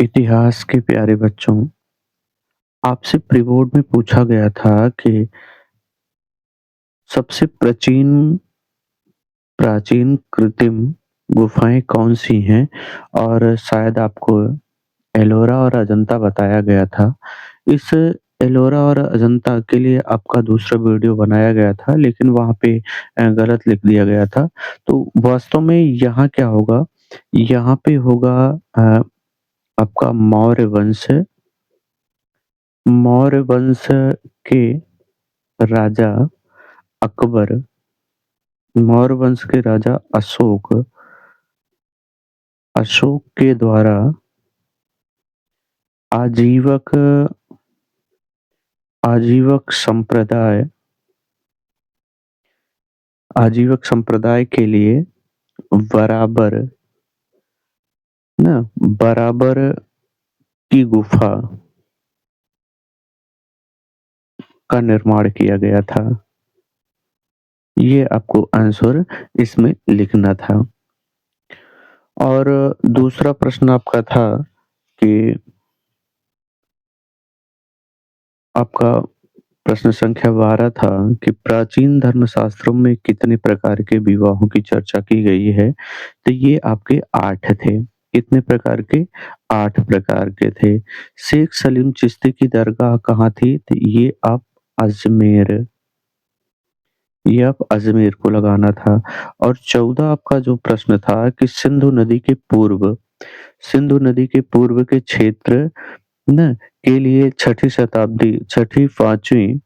इतिहास के प्यारे बच्चों, आपसे प्री बोर्ड में पूछा गया था कि सबसे प्राचीन कृत्रिम गुफाएँ कौन-सी हैं? और शायद आपको एलोरा और अजंता बताया गया था। इस एलोरा और अजंता के लिए आपका दूसरा वीडियो बनाया गया था, लेकिन वहाँ पे गलत लिख दिया गया था। तो वास्तव में यहाँ क्या होगा? यहाँ पे होगा अ, आपका मौर्य वंश के राजा अकबर, मौर्य वंश के राजा अशोक के द्वारा आजीवक आजीवक संप्रदाय आजीवक संप्रदाय के लिए बराबर ना बराबर की गुफा का निर्माण किया गया था। ये आपको आंसर इसमें लिखना था। और दूसरा प्रश्न आपका था कि आपका प्रश्न संख्या 12 था कि प्राचीन धर्मशास्त्रों में कितने प्रकार के विवाहों की चर्चा की गई है? तो ये आपके 8 थे। कितने प्रकार के? 8 प्रकार के थे। शेख सलीम चिश्ती की दरगाह कहाँ थी? तो अजमेर ये आप अजमेर को लगाना था। और 14 आपका जो प्रश्न था कि सिंधु नदी के पूर्व के क्षेत्र ना के लिए 5वीं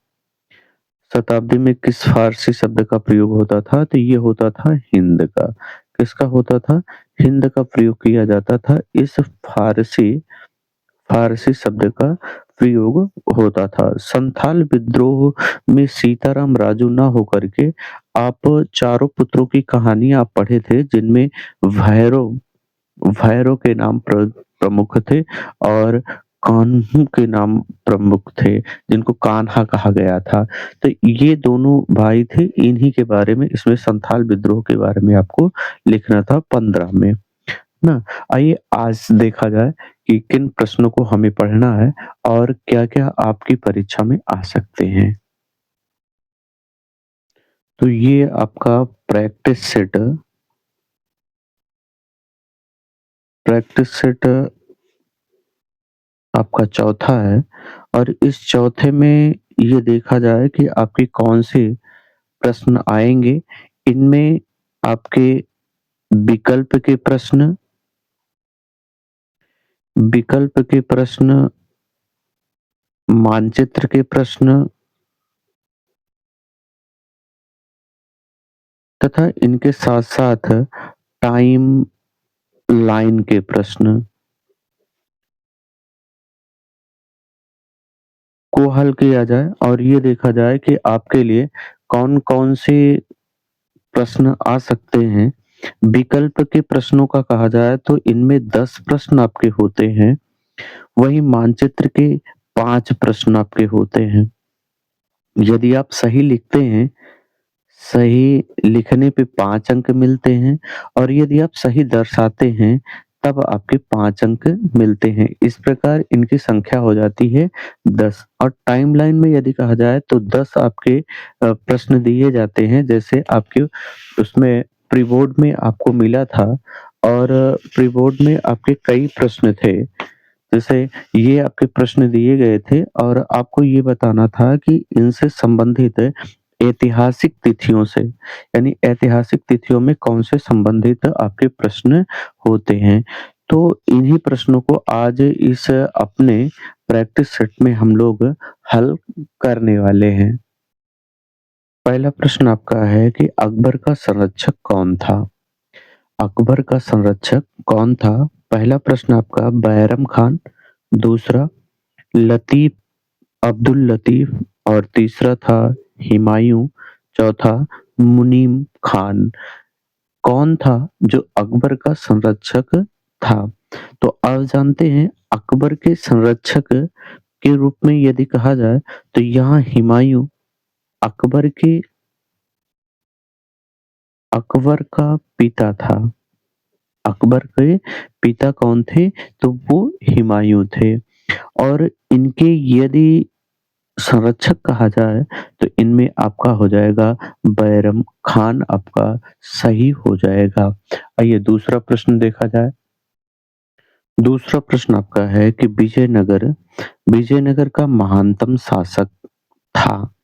शताब्दी में किस फ़ारसी शब्द का प्रयोग होता था? तो ये होता था हिंद का। किसका होता था? हिंद का प्रयोग किया जाता था। इस फ़ारसी शब्द का प्रयोग होता था। संथाल विद्रोह में सीताराम राजू ना होकर के आप चारों पुत्रों की कहानी आप पढ़े थे, जिनमें भैरव भैरव के नाम प्रमुख थे और कान्हू के नाम प्रमुख थे, जिनको कान्हा कहा गया था। तो ये दोनों भाई थे, इन्हीं के बारे में इसमें संथाल विद्रोह के बारे में आपको लिखना था 15 में, ना? आइए आज देखा जाए कि किन प्रश्नों को हमें पढ़ना है और क्या-क्या आपकी परीक्षा में आ सकते हैं। तो ये आपका प्रैक्टिस सेट आपका चौथा है और इस चौथे में ये देखा जाए कि आपके कौन से प्रश्न आएँगे। इनमें आपके विकल्प के प्रश्न विकल्प के प्रश्न, मानचित्र के प्रश्न तथा इनके साथ-साथ टाइम लाइन के प्रश्न को हल किया जाए और ये देखा जाए कि आपके लिए कौन-कौन से प्रश्न आ सकते हैं। विकल्प के प्रश्नों का कहा जाए तो इनमें 10 प्रश्न आपके होते हैं, वहीं मानचित्र के 5 प्रश्न आपके होते हैं। यदि आप सही लिखते हैं, सही लिखने पे 5 अंक मिलते हैं और यदि आप सही दर्शाते हैं, तब आपके 5 अंक मिलते हैं। इस प्रकार इनकी संख्या हो जाती है 10 और टाइमलाइन में यदि कहा जाए तो 10 आपके प्रश्न दिए जाते हैं, जैसे आपके उसमें प्री बोर्ड में आपको मिला था और प्री बोर्ड में आपके कई प्रश्न थे। जैसे ये आपके प्रश्न दिए गए थे और आपको ये बताना था कि इनसे संबंधित ऐतिहासिक तिथियों से यानी ऐतिहासिक तिथियों में कौन से संबंधित आपके प्रश्न होते हैं। तो इन्हीं प्रश्नों को आज इस अपने प्रैक्टिस सेट में हम लोग हल करने वाले हैं। पहला प्रश्न आपका है कि अकबर का संरक्षक कौन था? अकबर का संरक्षक कौन था? पहला प्रश्न आपका बैरम खान, दूसरा लतीफ़ अब्दुल लतीफ़ और तीसरा था हुमायूँ, चौथा मुनीम खान। कौन था जो अकबर का संरक्षक था? तो अब जानते हैं अकबर के संरक्षक के रूप में यदि कहा जाए तो यहाँ हुमायूँ अकबर के अकबर का पिता था। अकबर के पिता कौन थे? तो वो हुमायूँ थे और इनके यदि संरक्षक कहा जाए तो इनमें आपका हो जाएगा बैरम खान आपका सही हो जाएगा। आइए दूसरा प्रश्न देखा जाए। दूसरा प्रश्न आपका है कि विजयनगर का महानतम शासक था।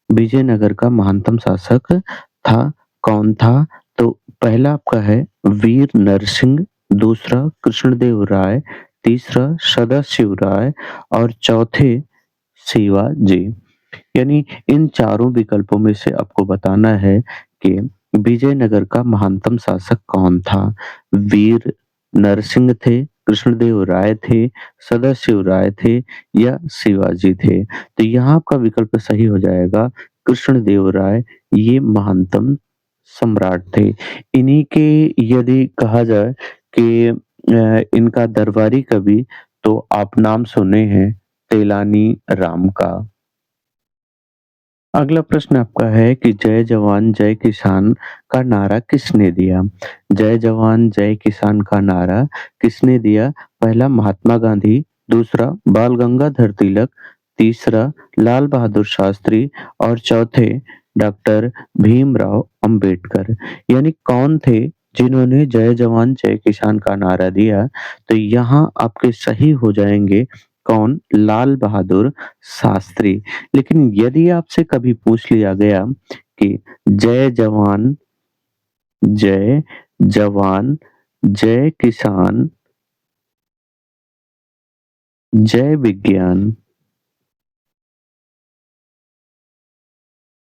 विजयनगर का महानतम शासक था, कौन था? तो पहला आपका है वीर नरसिंह, दूसरा कृष्णदेव राय, तीसरा सदाशिव राय और चौथे शिवाजी। यानी इन चारों विकल्पों में से आपको बताना है कि विजयनगर का महानतम शासक कौन था? वीर नरसिंह थे, कृष्णदेव राय थे, सदाशिव राय थे या शिवाजी थे? तो यहाँ आपका विकल्प सही हो जाएगा कृष्णदेव राय, ये महानतम सम्राट थे। इन्हीं के यदि कहा जाए कि इनका दरबारी कवि तो आप नाम सुने हैं तेलानी राम का। अगला प्रश्न आपका है कि जय जवान जय किसान का नारा किसने दिया? जय जवान जय किसान का नारा किसने दिया? पहला महात्मा गांधी, दूसरा बाल गंगाधर तिलक, तीसरा लाल बहादुर शास्त्री और चौथे डॉक्टर भीमराव अंबेडकर। यानी कौन थे जिन्होंने जय जवान जय किसान का नारा दिया? तो यहाँ आपके सही हो जाएंगे कौन? लाल बहादुर शास्त्री। लेकिन यदि आपसे कभी पूछ लिया गया कि जय जवान जय जवान जय किसान जय विज्ञान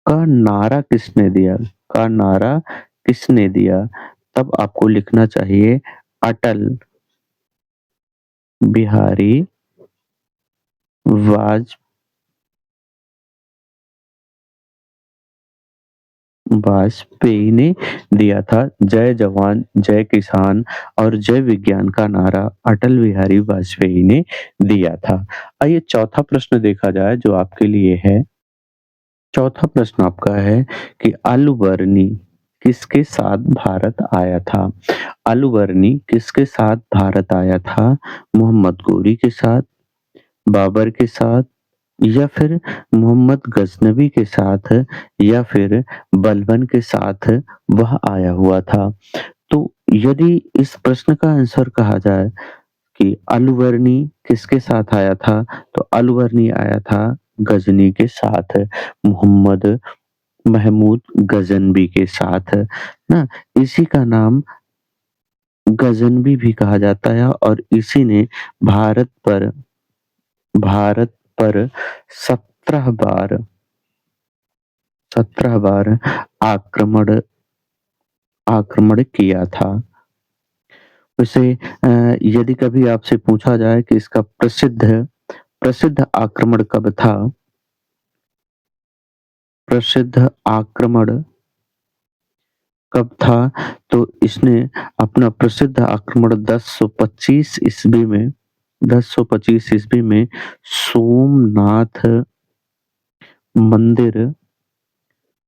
का नारा किसने दिया? का नारा किसने दिया? तब आपको लिखना चाहिए अटल बिहारी वाज वाजपेयी ने दिया था। जय जवान जय किसान और जय विज्ञान का नारा अटल बिहारी वाजपेयी ने दिया था। आइए चौथा प्रश्न देखा जाए जो आपके लिए है। चौथा प्रश्न आपका है कि आलू बर्नी किसके साथ भारत आया था? आलू बर्नी किसके साथ भारत आया था? मोहम्मद गोरी के साथ, बाबर के साथ या फिर मोहम्मद गजनबी के साथ या फिर बलबन के साथ वह आया हुआ था। तो यदि इस प्रश्न का आंसर कहा जाए कि अलवर्णी किसके साथ आया था, तो अलवर्णी आया था गजनी के साथ, मोहम्मद महमूद गजनबी के साथ ना। इसी का नाम गजनबी भी कहा जाता है और इसी ने भारत पर भारत पर 17 बार 17 बार आक्रमण आक्रमण किया था। वैसे यदि कभी आपसे पूछा जाए कि इसका प्रसिद्ध आक्रमण कब था? प्रसिद्ध आक्रमण कब था? तो इसने अपना प्रसिद्ध आक्रमण 1025 ईस्वी में सोमनाथ मंदिर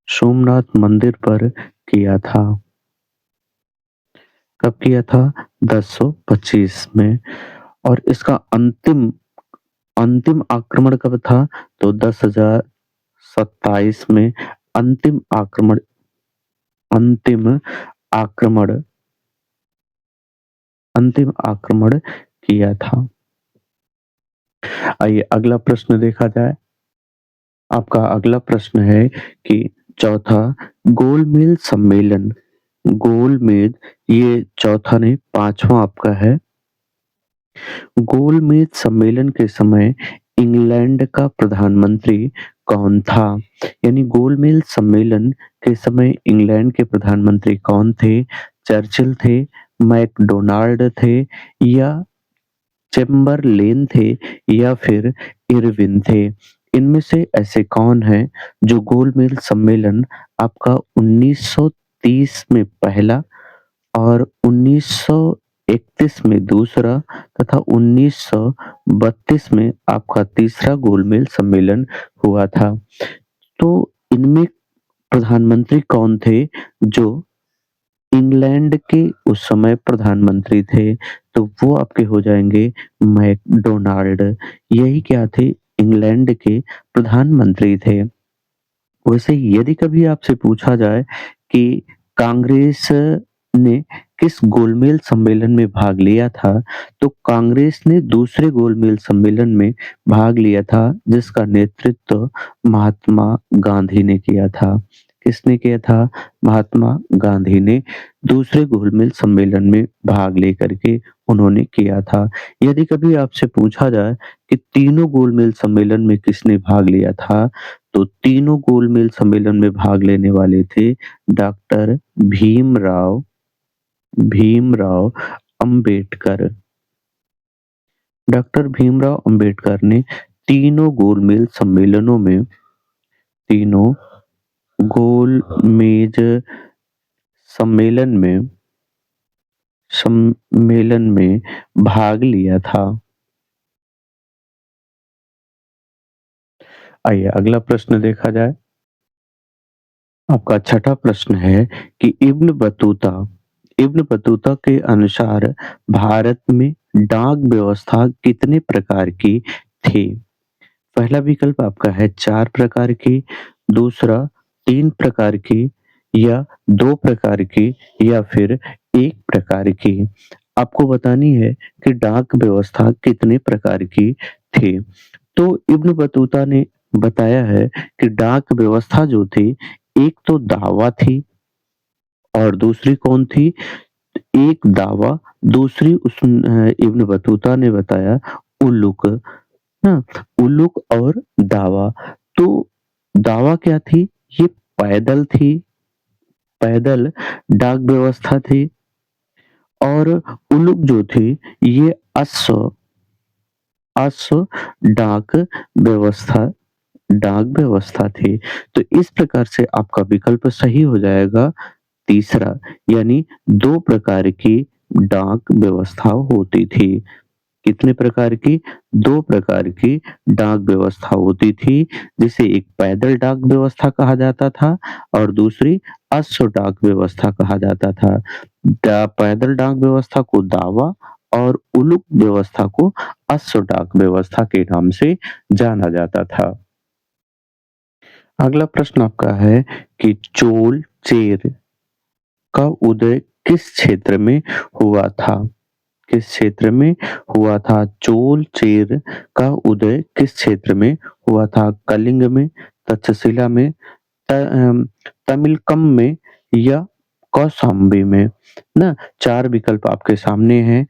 सोमनाथ मंदिर पर किया था। कब किया था? 1025 में। और इसका अंतिम अंतिम आक्रमण कब था? तो 10,027 में अंतिम आक्रमण अंतिम आक्रमण किया था। आइए अगला प्रश्न देखा जाए। आपका अगला प्रश्न है कि चौथा गोलमेज सम्मेलन गोलमेज ये चौथा नहीं पांचवा आपका है। गोलमेज सम्मेलन के समय इंग्लैंड का प्रधानमंत्री कौन था? यानी गोलमेज सम्मेलन के समय इंग्लैंड के प्रधानमंत्री कौन थे? चर्चिल थे, मैकडोनाल्ड थे या चेम्बरलेन थे या फिर इरविन थे? इनमें से ऐसे कौन है जो गोलमेज सम्मेलन आपका 1930 में पहला और 1931 में दूसरा तथा 1932 में आपका तीसरा गोलमेज सम्मेलन हुआ था? तो इनमें प्रधानमंत्री कौन थे जो इंग्लैंड के उस समय प्रधानमंत्री थे, तो वो आपके हो जाएँगे मैकडोनाल्ड। यही क्या थे? इंग्लैंड के प्रधानमंत्री थे। वैसे यदि कभी आपसे पूछा जाए कि कांग्रेस ने किस गोलमेल सम्मेलन में भाग लिया था, तो कांग्रेस ने दूसरे गोलमेल सम्मेलन में भाग लिया था, जिसका नेतृत्व महात्मा गांधी ने किया था। किसने किया था? महात्मा गांधी ने दूसरे गोलमेल सम्मेलन में भाग लेकर के उन्होंने किया था। यदि कभी आपसे पूछा जाए कि तीनों गोलमेल सम्मेलन में किसने भाग लिया था, तो तीनों गोलमेल सम्मेलन में भाग लेने वाले थे डॉक्टर भीमराव भीमराव अंबेडकर। डॉक्टर भीमराव अंबेडकर ने तीनों गोलमेल सम्मेलनों में तीनों गोलमेज सम्मेलन में भाग लिया था। आइए अगला प्रश्न देखा जाए। आपका छठा प्रश्न है कि इब्न बतूता के अनुसार भारत में डाक व्यवस्था कितने प्रकार की थी? पहला विकल्प आपका है 4 प्रकार की, दूसरा 3 प्रकार की, या 2 प्रकार की, या फिर 1 प्रकार की। आपको बतानी है कि डाक व्यवस्था कितने प्रकार की थी। तो इब्न बतूता ने बताया है कि डाक व्यवस्था जो थी, एक तो दावा थी और दूसरी कौन थी? एक दावा, दूसरी इब्न बतूता ने बताया उल्लुक। हाँ, उल्लुक और दावा। तो दावा क्या थी? ये पैदल थी, पैदल डाक व्यवस्था थी, और उल्लुक जो थी ये अश्व अश्व डाक व्यवस्था डाक व्यवस्था थी। तो इस प्रकार से आपका विकल्प सही हो जाएगा तीसरा, यानी 2 प्रकार की डाक व्यवस्था होती थी। कितने प्रकार की? 2 प्रकार की डाक व्यवस्था होती थी, जिसे एक पैदल डाक व्यवस्था कहा जाता था और दूसरी अश्व डाक व्यवस्था कहा जाता था। पैदल डाक व्यवस्था को दावा और उलुक व्यवस्था को अश्व डाक व्यवस्था के नाम से जाना जाता था। अगला प्रश्न आपका है कि चोल चेर का उदय किस क्षेत्र में हुआ था? किस क्षेत्र में हुआ था? चोल चेर का उदय किस क्षेत्र में हुआ था? कलिंग में, तक्षशिला में, तमिलकम में, या कौशाम्बी में? ना 4 विकल्प आपके सामने हैं।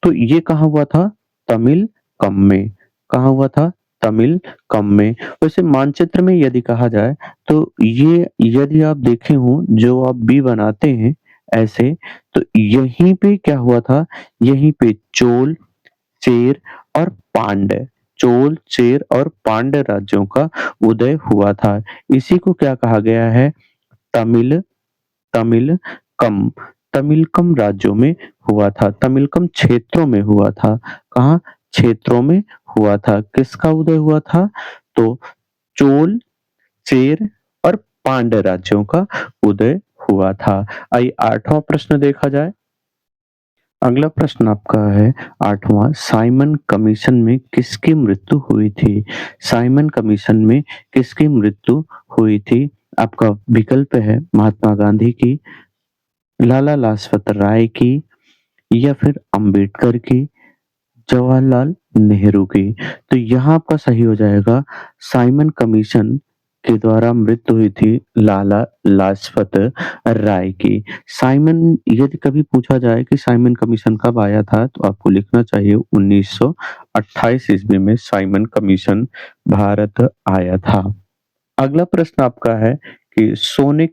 तो ये कहाँ हुआ था? तमिलकम में। कहाँ हुआ था? तमिलकम में। वैसे मानचित्र में यदि कहा जाए तो ये यदि आप देखे हों जो आप बी बनाते हैं ऐसे, तो यहीं पे क्या हुआ था? यहीं पे चोल, चेर और पांड्य चोल, चेर और पांड्य राज्यों का उदय हुआ था। इसी को क्या कहा गया है? तमिल तमिलकम तमिलकम राज्यों में हुआ था, तमिलकम क्षेत्रों में हुआ था। कहाँ? क्षेत्रों में हुआ था। किसका उदय हुआ था? तो चोल, चेर और पांड्य राज्यों का उदय हुआ था। आइए 8वां प्रश्न देखा जाए। अगला प्रश्न आपका है 8वां, साइमन कमीशन में किसकी मृत्यु हुई थी? साइमन कमीशन में किसकी मृत्यु हुई थी? आपका विकल्प है महात्मा गांधी की, लाला लाजपत राय की, या फिर अंबेडकर की, जवाहरलाल नेहरू की। तो यहाँ आपका सही हो जाएगा साइमन कमीशन के द्वारा मृत्यु हुई थी लाला लाजपत राय की। साइमन यदि कभी पूछा जाए कि साइमन कमीशन कब आया था, तो आपको लिखना चाहिए 1928 ईस्वी में साइमन कमीशन भारत आया था। अगला प्रश्न आपका है कि सोने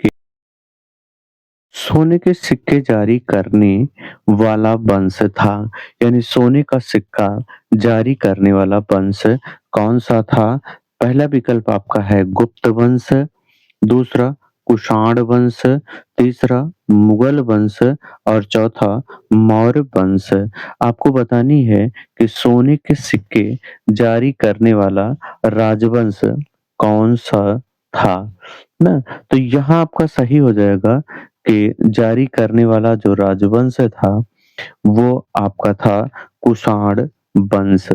के सिक्के जारी करने वाला वंश था, यानी सोने का सिक्का जारी करने वाला वंश कौन सा था? पहला विकल्प आपका है गुप्त वंश, दूसरा कुषाण वंश, तीसरा मुगल वंश और चौथा मौर्य वंश। आपको बतानी है कि सोने के सिक्के जारी करने वाला राजवंश कौन सा था ना? तो यहाँ आपका सही हो जाएगा के जारी करने वाला जो राजवंश था, वो आपका था कुषाण वंश।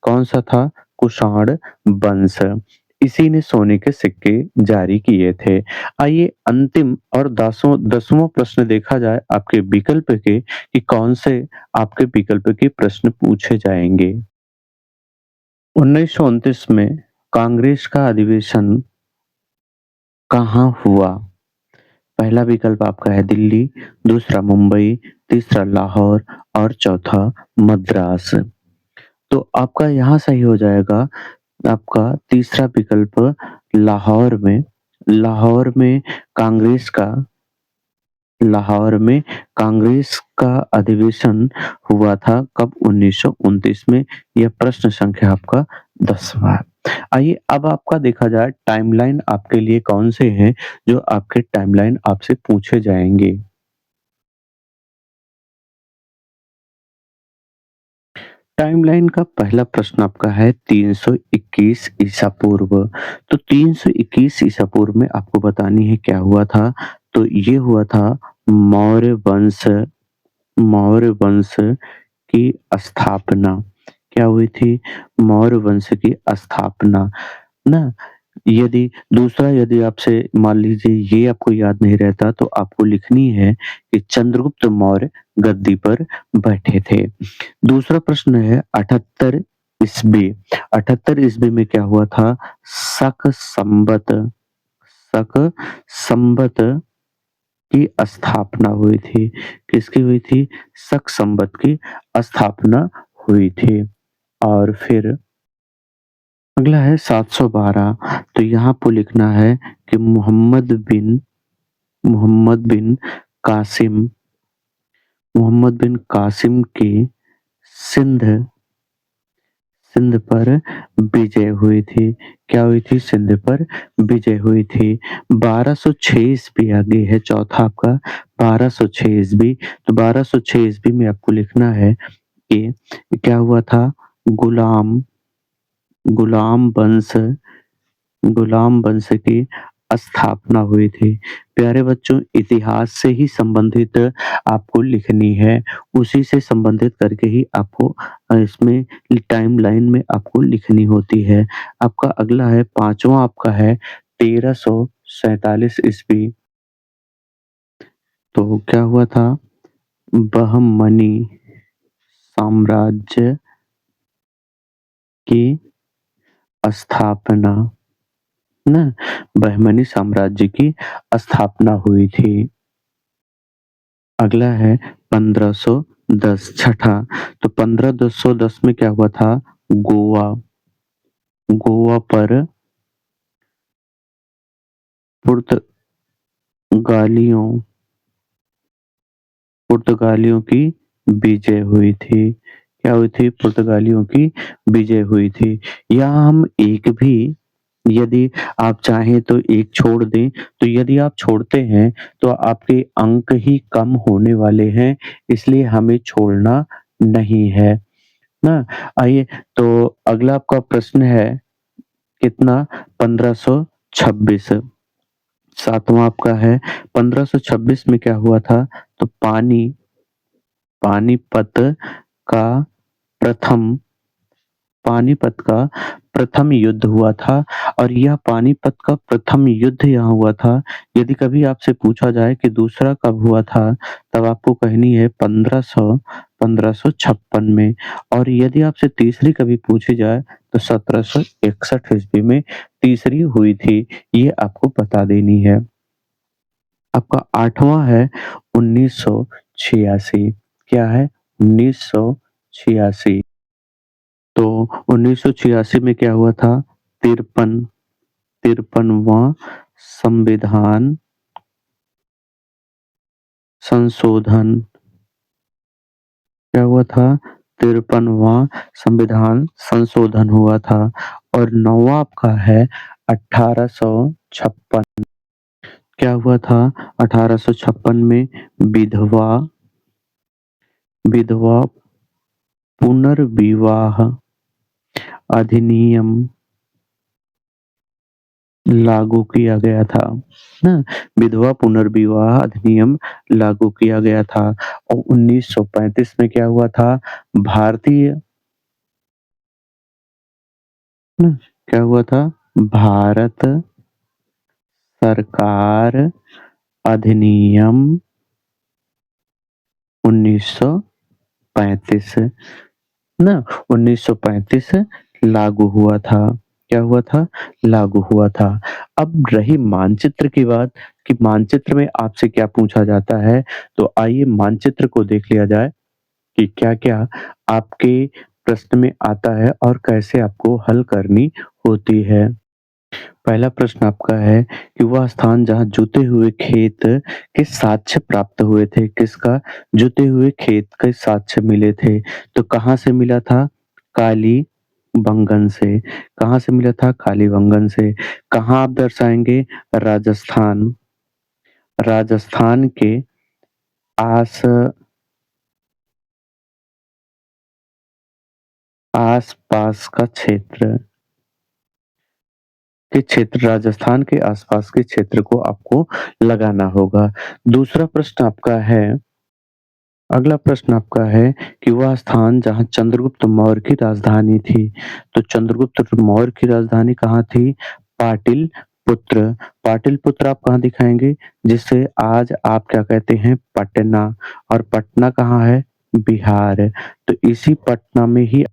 कौन-सा था? कुषाण वंश। इसी ने सोने के सिक्के जारी किए थे। आइए अंतिम और 10वां प्रश्न देखा जाए आपके विकल्प के कि कौन से आपके विकल्प के प्रश्न पूछे जाएँगे। 1929 में कांग्रेस का अधिवेशन कहाँ हुआ? पहला विकल्प आपका है दिल्ली, दूसरा मुंबई, तीसरा लाहौर और चौथा मद्रास। तो आपका यहाँ सही हो जाएगा आपका तीसरा विकल्प लाहौर में। लाहौर में कांग्रेस का लाहौर में कांग्रेस का अधिवेशन हुआ था कब? 1929 में। यह प्रश्न संख्या आपका 10वां है। आइए अब आपका देखा जाए टाइमलाइन आपके लिए कौन से हैं जो आपके टाइमलाइन आपसे पूछे जाएँगे। टाइमलाइन का पहला प्रश्न आपका है 321 ईसा पूर्व। तो 321 ईसा पूर्व में आपको बतानी है क्या हुआ था? तो ये हुआ था मौर्य वंश मौर्य वंश की स्थापना। क्या हुई थी? मौर्य वंश की स्थापना, ना? यदि आपसे मान लीजिए ये आपको याद नहीं रहता तो आपको लिखनी है कि चंद्रगुप्त मौर्य गद्दी पर बैठे थे। दूसरा प्रश्न है 78 ईस्वी। 78 ईस्वी में क्या हुआ था? शक संवत की स्थापना हुई थी। किसकी हुई थी? शक संवत की स्थापना हुई थी। और फिर अगला है 712। तो यहाँ आपको लिखना है कि मोहम्मद बिन कासिम की सिंध सिंध पर विजय हुई थी। क्या हुई थी? सिंध पर विजय हुई थी। 1206 ईस्वी आगे है चौथा आपका 1206 ईस्वी। तो 1206 ईस्वी में आपको लिखना है कि क्या हुआ था? गुलाम गुलाम वंश गुलाम वंश की स्थापना हुई थी। प्यारे बच्चों इतिहास से ही संबंधित आपको लिखनी है, उसी से संबंधित करके ही आपको इसमें टाइमलाइन में आपको लिखनी होती है। आपका अगला है 5वां आपका है 1347 ईस्वी। तो क्या हुआ था? बहमनी साम्राज्य की स्थापना, ना? बहमनी साम्राज्य की स्थापना हुई थी। अगला है 1510 छठा। तो 1510 में क्या हुआ था? गोवा गोवा पर पुर्तगालियों पुर्तगालियों की विजय हुई थी। क्या हुई थी? पुर्तगालियों की विजय हुई थी। यहाँ हम एक भी यदि आप चाहें तो एक छोड़ दें, तो यदि आप छोड़ते हैं तो आपके अंक ही कम होने वाले हैं, इसलिए हमें छोड़ना नहीं है, ना? आइए तो अगला आपका प्रश्न है कितना? 1526। 7वां आपका है 1526 में क्या हुआ था? तो पानीपत का प्रथम पानीपत का प्रथम युद्ध हुआ था। और यह पानीपत का प्रथम युद्ध यहाँ हुआ था। यदि कभी आपसे पूछा जाए कि दूसरा कब हुआ था, तब आपको कहनी है 1556 में। और यदि आपसे तीसरी कभी पूछी जाए तो 1761 ईस्वी में तीसरी हुई थी। ये आपको बता देनी है। आपका 8वां है 1986। क्या है? 1986। तो 1986 में क्या हुआ था? तिरपन 53वां संविधान संशोधन। क्या हुआ था? 53वां संविधान संशोधन हुआ था। और 9वां आपका है 1856। क्या हुआ था? 1856 में विधवा विधवा पुनर्विवाह अधिनियम लागू किया गया था, ना? विधवा पुनर्विवाह अधिनियम लागू किया गया था और 1935 में क्या हुआ था? भारतीय ना क्या हुआ था? भारत सरकार अधिनियम 1935 ना 1935 लागू हुआ था। क्या हुआ था? लागू हुआ था। अब रही मानचित्र की बात कि मानचित्र में आपसे क्या पूछा जाता है, तो आइए मानचित्र को देख लिया जाए कि क्या-क्या आपके प्रश्न में आता है और कैसे आपको हल करनी होती है। पहला प्रश्न आपका है कि वह स्थान जहाँ जुते हुए खेत के साक्ष्य प्राप्त हुए थे, किसका? जुते हुए खेत के साक्ष्य मिले थे। तो कहाँ से मिला था? कालीबंगन से। कहाँ से मिला था? कालीबंगन से। कहाँ आप दर्शाएँगे? राजस्थान। राजस्थान के आस आस-पास का क्षेत्र राजस्थान के आस-पास के क्षेत्र को आपको लगाना होगा। दूसरा प्रश्न आपका है अगला प्रश्न आपका है कि वह स्थान जहाँ चंद्रगुप्त मौर्य की राजधानी थी, तो चंद्रगुप्त मौर्य की राजधानी कहाँ थी? पाटलिपुत्र। पाटलिपुत्र आप कहाँ दिखाएँगे? जिसे आज आप क्या कहते हैं? पटना और पटना कहाँ है? बिहार। तो इसी पटना में ही